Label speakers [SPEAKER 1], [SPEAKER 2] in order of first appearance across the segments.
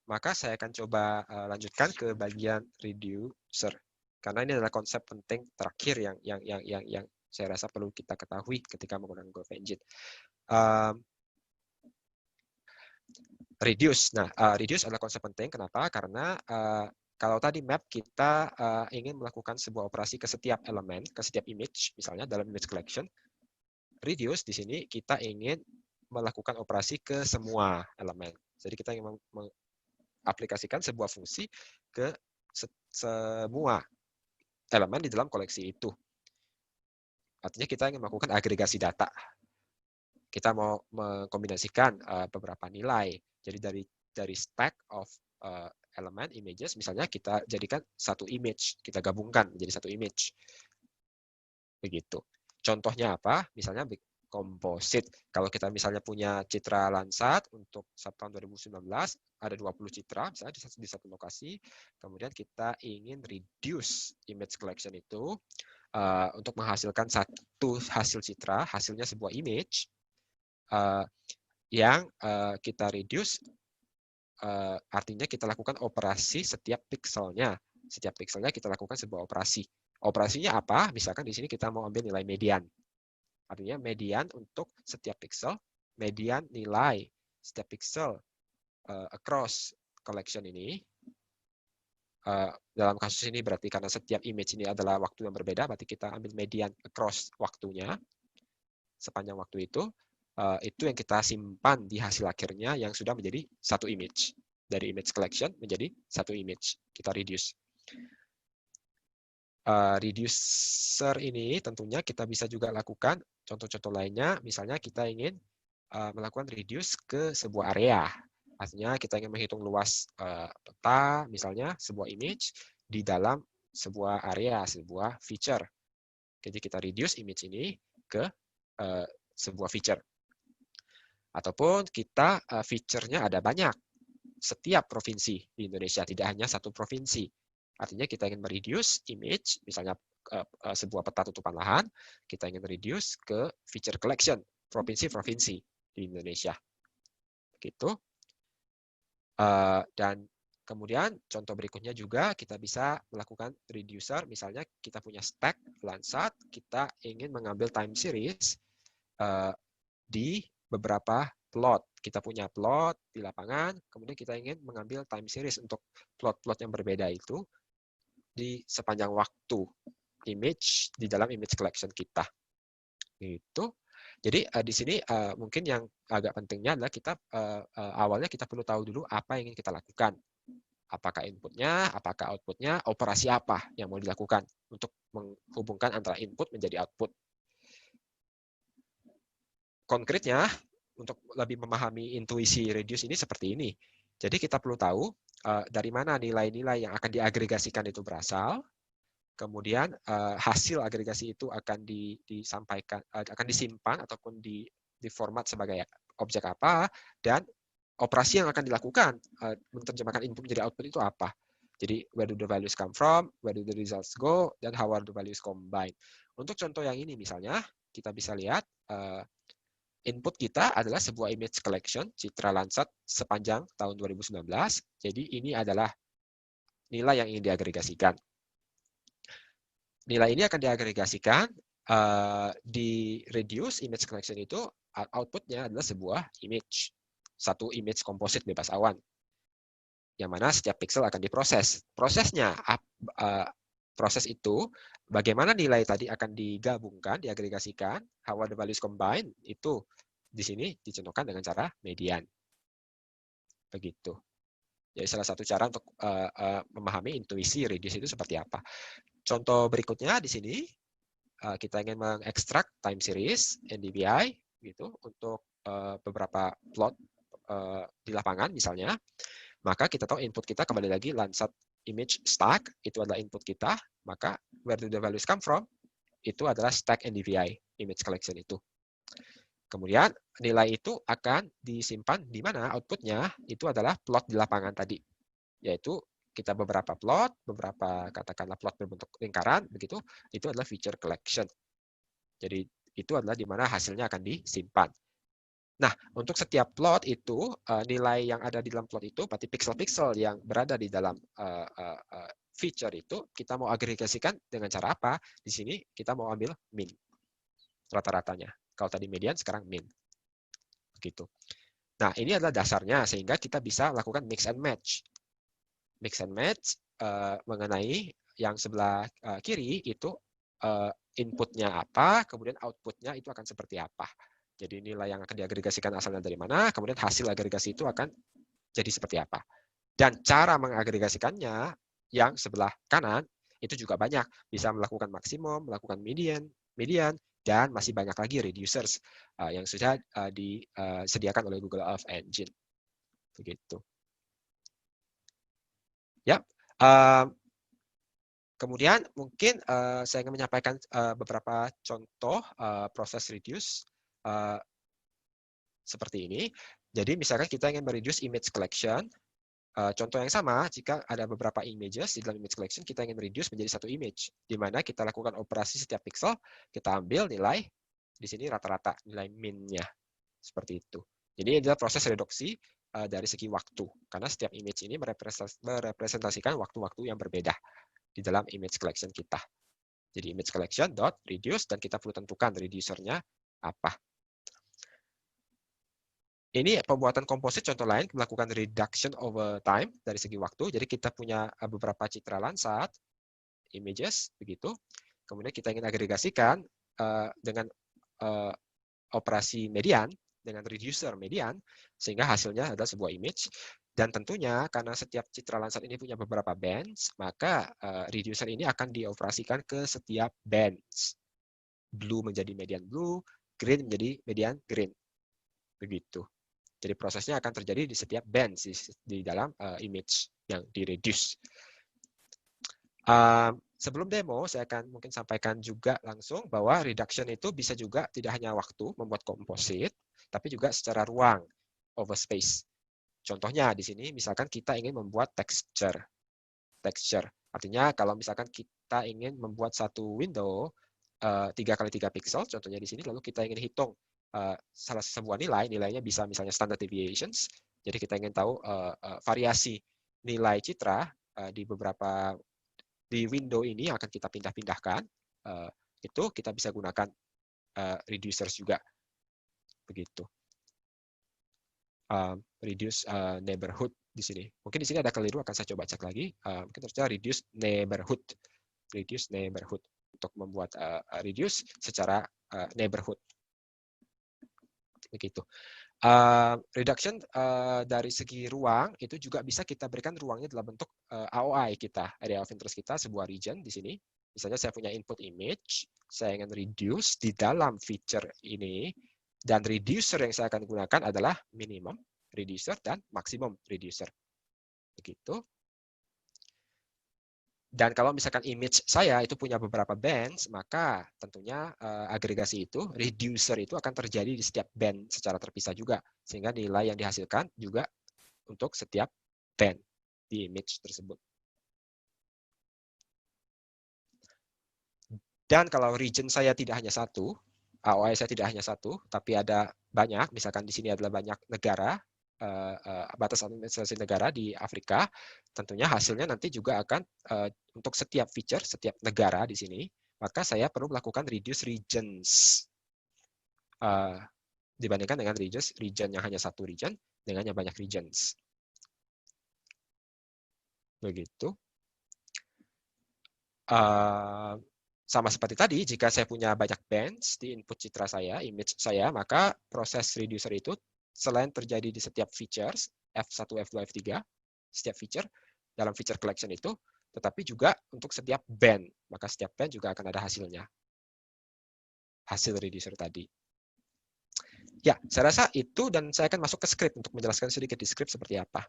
[SPEAKER 1] Maka saya akan coba lanjutkan ke bagian reducer, karena ini adalah konsep penting terakhir yang saya rasa perlu kita ketahui ketika menggunakan Growth Engine. Reduce. Nah, reduce adalah konsep penting. Kenapa? Karena kalau tadi map kita ingin melakukan sebuah operasi ke setiap elemen, ke setiap image, misalnya dalam image collection. Reduce di sini kita ingin melakukan operasi ke semua elemen. Jadi kita ingin mengaplikasikan sebuah fungsi ke semua elemen di dalam koleksi itu. Artinya kita ingin melakukan agregasi data. Kita mau mengkombinasikan beberapa nilai. Jadi dari stack of elemen images, misalnya kita jadikan satu image, kita gabungkan menjadi satu image. Begitu. Contohnya apa? Misalnya komposit. Kalau kita misalnya punya citra Landsat untuk tahun 2019, ada 20 citra, misalnya di satu lokasi, kemudian kita ingin reduce image collection itu untuk menghasilkan satu hasil citra, hasilnya sebuah image, yang kita reduce, artinya kita lakukan operasi setiap pixelnya. Setiap pixelnya kita lakukan sebuah operasi. Operasinya apa? Misalkan di sini kita mau ambil nilai median. Artinya median untuk setiap pixel, median nilai setiap pixel across collection ini. Dalam kasus ini berarti karena setiap image ini adalah waktu yang berbeda, berarti kita ambil median across waktunya, sepanjang waktu itu yang kita simpan di hasil akhirnya yang sudah menjadi satu image. Dari image collection menjadi satu image. Kita reduce. Reducer ini tentunya kita bisa juga lakukan contoh-contoh lainnya, misalnya kita ingin melakukan reduce ke sebuah area. Artinya kita ingin menghitung luas peta, misalnya sebuah image di dalam sebuah area, sebuah feature. Jadi kita reduce image ini ke sebuah feature. Ataupun kita feature-nya ada banyak. Setiap provinsi di Indonesia, tidak hanya satu provinsi. Artinya kita ingin mereduce image, misalnya sebuah peta tutupan lahan, kita ingin reduce ke feature collection, provinsi-provinsi di Indonesia. Gitu. Dan kemudian contoh berikutnya juga kita bisa melakukan reducer, misalnya kita punya stack Landsat, kita ingin mengambil time series di beberapa plot. Kita punya plot di lapangan, kemudian kita ingin mengambil time series untuk plot-plot yang berbeda itu di sepanjang waktu image di dalam image collection kita. Gitu. Jadi di sini mungkin yang agak pentingnya adalah kita awalnya kita perlu tahu dulu apa yang ingin kita lakukan. Apakah inputnya, apakah outputnya, operasi apa yang mau dilakukan untuk menghubungkan antara input menjadi output. Konkretnya, untuk lebih memahami intuisi reduce ini seperti ini. Jadi kita perlu tahu dari mana nilai-nilai yang akan diagregasikan itu berasal, kemudian hasil agregasi itu akan disampaikan, akan disimpan ataupun diformat sebagai objek apa, dan operasi yang akan dilakukan menerjemahkan input menjadi output itu apa. Jadi where do the values come from, where do the results go, dan how are the values combined. Untuk contoh yang ini misalnya, kita bisa lihat input kita adalah sebuah image collection, citra Landsat sepanjang tahun 2019. Jadi ini adalah nilai yang ingin diagregasikan. Nilai ini akan diagregasikan di reduce image collection itu, outputnya adalah sebuah image. Satu image komposit bebas awan. Yang mana setiap pixel akan diproses. Prosesnya, proses itu, bagaimana nilai tadi akan digabungkan, diagregasikan, how are the values combined, itu di sini dicontohkan dengan cara median. Begitu. Jadi salah satu cara untuk memahami intuisi reduce itu seperti apa. Contoh berikutnya di sini, kita ingin mengekstrak time series, NDVI, gitu, untuk beberapa plot di lapangan misalnya. Maka kita tahu input kita kembali lagi Landsat image stack, itu adalah input kita. Maka where do the values come from? Itu adalah stack NDVI, image collection itu. Kemudian nilai itu akan disimpan di mana outputnya itu adalah plot di lapangan tadi. Yaitu kita beberapa plot, beberapa katakanlah plot berbentuk lingkaran, begitu, itu adalah feature collection. Jadi itu adalah di mana hasilnya akan disimpan. Nah, untuk setiap plot itu, nilai yang ada di dalam plot itu, berarti pixel-pixel yang berada di dalam feature itu, kita mau agregasikan dengan cara apa? Di sini kita mau ambil min, rata-ratanya. Kalau tadi median, sekarang min. Begitu. Nah, ini adalah dasarnya, sehingga kita bisa lakukan mix and match. Mix and match mengenai yang sebelah kiri itu inputnya apa, kemudian outputnya itu akan seperti apa. Jadi nilai yang akan diagregasikan asalnya dari mana, kemudian hasil agregasi itu akan jadi seperti apa. Dan cara mengagregasikannya yang sebelah kanan itu juga banyak. Bisa melakukan maksimum, melakukan median, dan masih banyak lagi reducers yang sudah disediakan oleh Google Earth Engine. Begitu. Ya. Kemudian mungkin saya ingin menyampaikan beberapa contoh proses reduce seperti ini. Jadi misalkan kita ingin mereduce image collection, contoh yang sama, jika ada beberapa images di dalam image collection, kita ingin reduce menjadi satu image, di mana kita lakukan operasi setiap pixel, kita ambil nilai, di sini rata-rata nilai min-nya, seperti itu. Jadi ini adalah proses reduksi dari segi waktu, karena setiap image ini merepresentasikan waktu-waktu yang berbeda di dalam image collection kita. Jadi image collection dot reduce, dan kita perlu tentukan reducernya apa. Ini pembuatan komposit contoh lain, melakukan reduction over time dari segi waktu. Jadi kita punya beberapa citra Landsat, images, begitu. Kemudian kita ingin agregasikan dengan operasi median, dengan reducer median, sehingga hasilnya adalah sebuah image. Dan tentunya karena setiap citra Landsat ini punya beberapa bands, maka reducer ini akan dioperasikan ke setiap bands. Blue menjadi median blue, green menjadi median green. Begitu. Jadi prosesnya akan terjadi di setiap band di dalam image yang di-reduce. Sebelum demo, saya akan mungkin sampaikan juga langsung bahwa reduction itu bisa juga tidak hanya waktu membuat komposit, tapi juga secara ruang, over space. Contohnya di sini, misalkan kita ingin membuat texture. Artinya kalau misalkan kita ingin membuat satu window 3x3 pixel, contohnya di sini, lalu kita ingin hitung salah sebuah nilainya bisa misalnya standard deviations, jadi kita ingin tahu variasi nilai citra di window ini akan kita pindah-pindahkan, itu kita bisa gunakan reducers juga, begitu. Reduce neighborhood di sini. Mungkin di sini ada keliru, akan saya coba cek lagi. Mungkin terusnya reduce neighborhood untuk membuat reduce secara neighborhood. Begitu. Reduction dari segi ruang itu juga bisa kita berikan ruangnya dalam bentuk AOI kita, area of interest kita, sebuah region di sini. Misalnya saya punya input image, saya ingin reduce di dalam feature ini, dan reducer yang saya akan gunakan adalah minimum reducer dan maximum reducer. Begitu. Dan kalau misalkan image saya itu punya beberapa bands, maka tentunya agregasi itu, reducer itu akan terjadi di setiap band secara terpisah juga. Sehingga nilai yang dihasilkan juga untuk setiap band di image tersebut. Dan kalau region saya tidak hanya satu, AOI saya tidak hanya satu, tapi ada banyak, misalkan di sini adalah banyak negara, batas administrasi negara di Afrika, tentunya hasilnya nanti juga akan untuk setiap feature, setiap negara di sini, maka saya perlu melakukan reduce regions dibandingkan dengan region yang hanya satu region dengan yang banyak regions. Begitu. Sama seperti tadi, jika saya punya banyak bands di input citra saya, image saya, maka proses reducer itu selain terjadi di setiap features, F1, F2, F3, setiap feature, dalam feature collection itu, tetapi juga untuk setiap band. Maka setiap band juga akan ada hasilnya. Hasil reducer tadi. Ya, saya rasa itu, dan saya akan masuk ke script untuk menjelaskan sedikit di script seperti apa.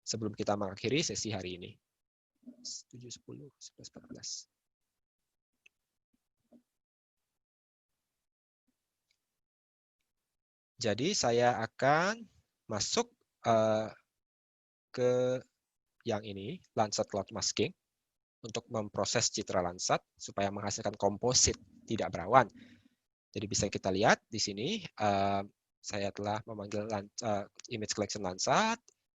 [SPEAKER 1] Sebelum kita mengakhiri sesi hari ini. 7, 10, 11, 14. Jadi saya akan masuk ke yang ini, Landsat Cloud Masking, untuk memproses citra Landsat supaya menghasilkan komposit tidak berawan. Jadi bisa kita lihat di sini, saya telah memanggil image collection Landsat,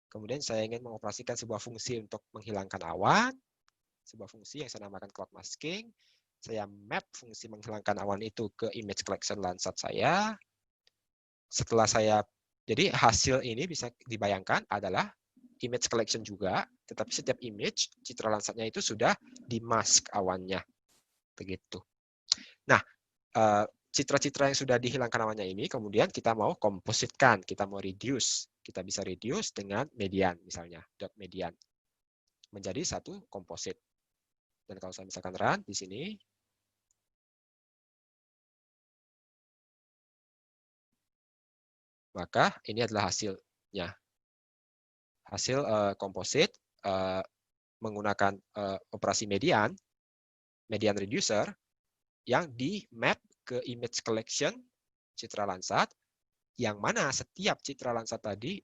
[SPEAKER 1] kemudian saya ingin mengoperasikan sebuah fungsi untuk menghilangkan awan, sebuah fungsi yang saya namakan cloud masking. Saya map fungsi menghilangkan awan itu ke image collection Landsat saya. Setelah jadi hasil ini bisa dibayangkan adalah image collection juga, tetapi setiap image, citra Landsatnya itu sudah dimask awannya. Begitu. Nah, citra-citra yang sudah dihilangkan awannya ini, kemudian kita mau kompositkan, kita mau reduce. Kita bisa reduce dengan median, misalnya, dot median. Menjadi satu komposit. Dan kalau saya misalkan run di sini, maka ini adalah hasilnya. Hasil komposit menggunakan operasi median reducer, yang di map ke image collection citra Landsat, yang mana setiap citra Landsat tadi,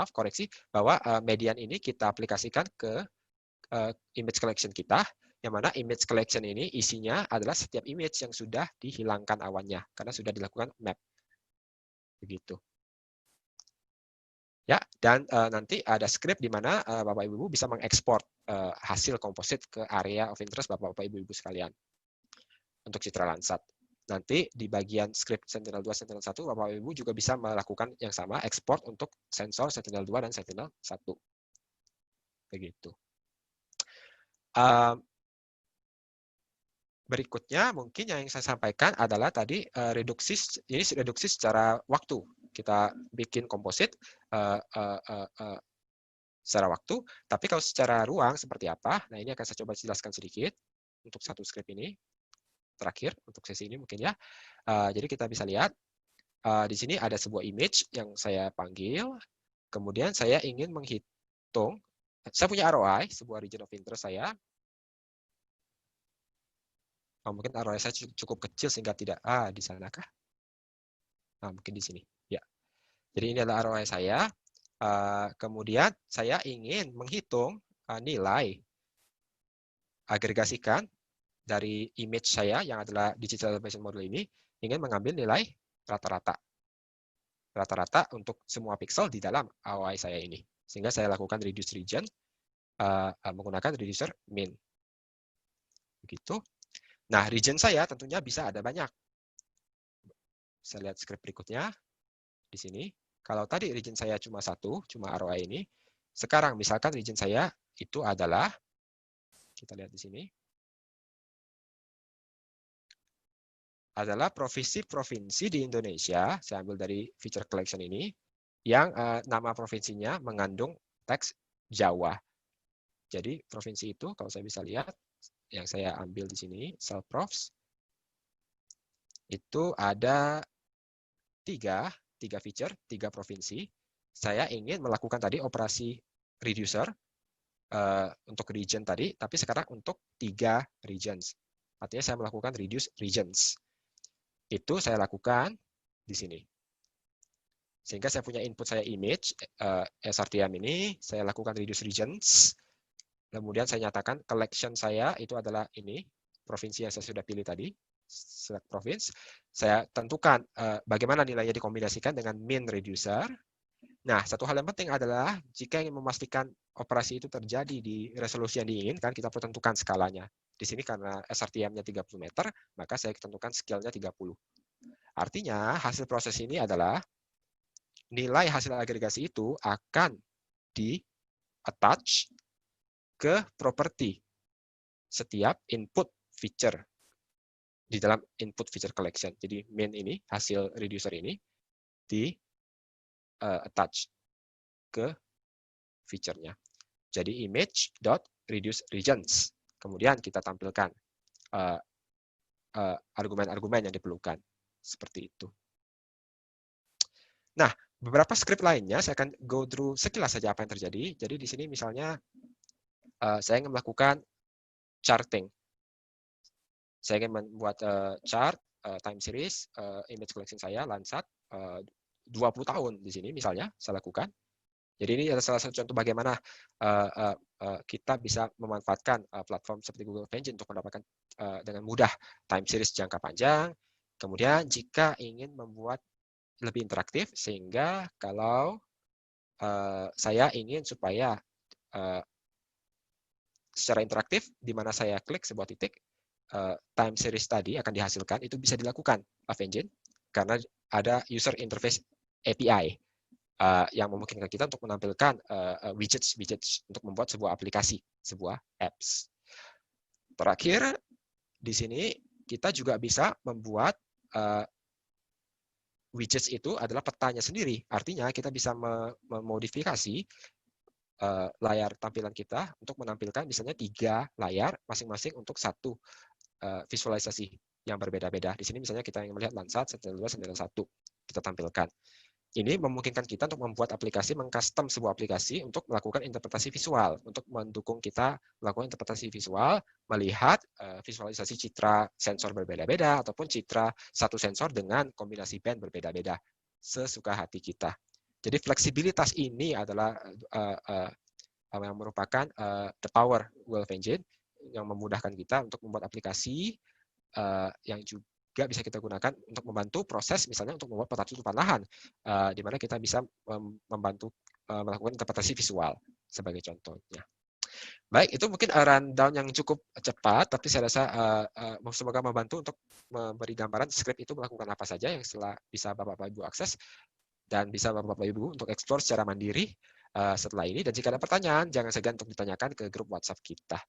[SPEAKER 1] koreksi, bahwa median ini kita aplikasikan ke image collection kita, yang mana image collection ini isinya adalah setiap image yang sudah dihilangkan awannya, karena sudah dilakukan map. Begitu. Ya, dan nanti ada script di mana Bapak Ibu bisa mengekspor hasil komposit ke area of interest Bapak Ibu sekalian untuk citra Landsat. Nanti di bagian script Sentinel-2, Sentinel-1, Bapak Ibu juga bisa melakukan yang sama, ekspor untuk sensor Sentinel-2 dan Sentinel-1. Begitu. Berikutnya mungkin yang saya sampaikan adalah tadi reduksi secara waktu. Kita bikin komposit secara waktu, tapi kalau secara ruang seperti apa? Nah, ini akan saya coba jelaskan sedikit untuk satu script ini. Terakhir untuk sesi ini mungkin ya. Jadi kita bisa lihat di sini ada sebuah image yang saya panggil, kemudian saya ingin menghitung, saya punya ROI, sebuah region of interest saya. Mungkin ROI saya cukup kecil sehingga tidak di sanakah? Mungkin di sini. Ya. Jadi ini adalah ROI saya. Kemudian saya ingin menghitung nilai agregasikan dari image saya yang adalah digital elevation model ini, ingin mengambil nilai rata-rata. Rata-rata untuk semua pixel di dalam ROI saya ini. Sehingga saya lakukan reduce region menggunakan reducer min. Begitu. Nah, region saya tentunya bisa ada banyak. Saya lihat script berikutnya di sini. Kalau tadi region saya cuma satu, cuma ROI ini. Sekarang misalkan region saya itu adalah, kita lihat di sini, adalah provinsi-provinsi di Indonesia, saya ambil dari feature collection ini, yang nama provinsinya mengandung teks Jawa. Jadi provinsi itu, kalau saya bisa lihat, yang saya ambil di sini, self-profs, itu ada tiga feature, 3 provinsi. Saya ingin melakukan tadi operasi reducer untuk region tadi, tapi sekarang untuk 3 regions. Artinya saya melakukan reduce regions. Itu saya lakukan di sini. Sehingga saya punya input saya image, SRTM ini, saya lakukan reduce regions. Kemudian saya nyatakan collection saya itu adalah ini, provinsi yang saya sudah pilih tadi, select province. Saya tentukan bagaimana nilainya dikombinasikan dengan min reducer. Nah, satu hal yang penting adalah jika ingin memastikan operasi itu terjadi di resolusi yang diinginkan, kita perlu tentukan skalanya. Di sini karena SRTM-nya 30 meter, maka saya tentukan scale-nya 30. Artinya, hasil proses ini adalah nilai hasil agregasi itu akan di-attach ke properti setiap input feature di dalam input feature collection. Jadi min ini, hasil reducer ini, di-attach ke feature-nya. Jadi image.reduce_regions. Kemudian kita tampilkan argumen-argumen yang diperlukan. Seperti itu. Nah, beberapa script lainnya saya akan go through sekilas saja apa yang terjadi. Jadi di sini misalnya saya ingin melakukan charting. Saya ingin membuat chart time series image collection saya Landsat 20 tahun di sini misalnya saya lakukan. Jadi ini adalah salah satu contoh bagaimana kita bisa memanfaatkan platform seperti Google Engine untuk mendapatkan dengan mudah time series jangka panjang. Kemudian jika ingin membuat lebih interaktif, sehingga kalau saya ingin supaya secara interaktif, di mana saya klik sebuah titik, time series tadi akan dihasilkan, itu bisa dilakukan Love Engine, karena ada user interface API yang memungkinkan kita untuk menampilkan widgets untuk membuat sebuah aplikasi, sebuah apps. Terakhir, di sini kita juga bisa membuat widgets itu adalah petanya sendiri. Artinya kita bisa memodifikasi layar tampilan kita untuk menampilkan misalnya 3 layar masing-masing untuk satu visualisasi yang berbeda-beda. Di sini misalnya kita ingin melihat Landsat, Sentinel-2, Sentinel-1 kita tampilkan. Ini memungkinkan kita untuk membuat aplikasi, mengcustom sebuah aplikasi untuk melakukan interpretasi visual, untuk mendukung kita melakukan interpretasi visual, melihat visualisasi citra sensor berbeda-beda, ataupun citra satu sensor dengan kombinasi band berbeda-beda, sesuka hati kita. Jadi fleksibilitas ini adalah yang merupakan the power Wolf Engine, yang memudahkan kita untuk membuat aplikasi yang juga bisa kita gunakan untuk membantu proses, misalnya untuk membuat peta tutupan lahan, di mana kita bisa membantu melakukan interpretasi visual sebagai contohnya. Baik, itu mungkin rundown yang cukup cepat, tapi saya rasa semoga membantu untuk memberi gambaran script itu melakukan apa saja yang setelah bisa Bapak Ibu akses, dan bisa Bapak Ibu untuk eksplor secara mandiri setelah ini. Dan jika ada pertanyaan, jangan segan untuk ditanyakan ke grup WhatsApp kita.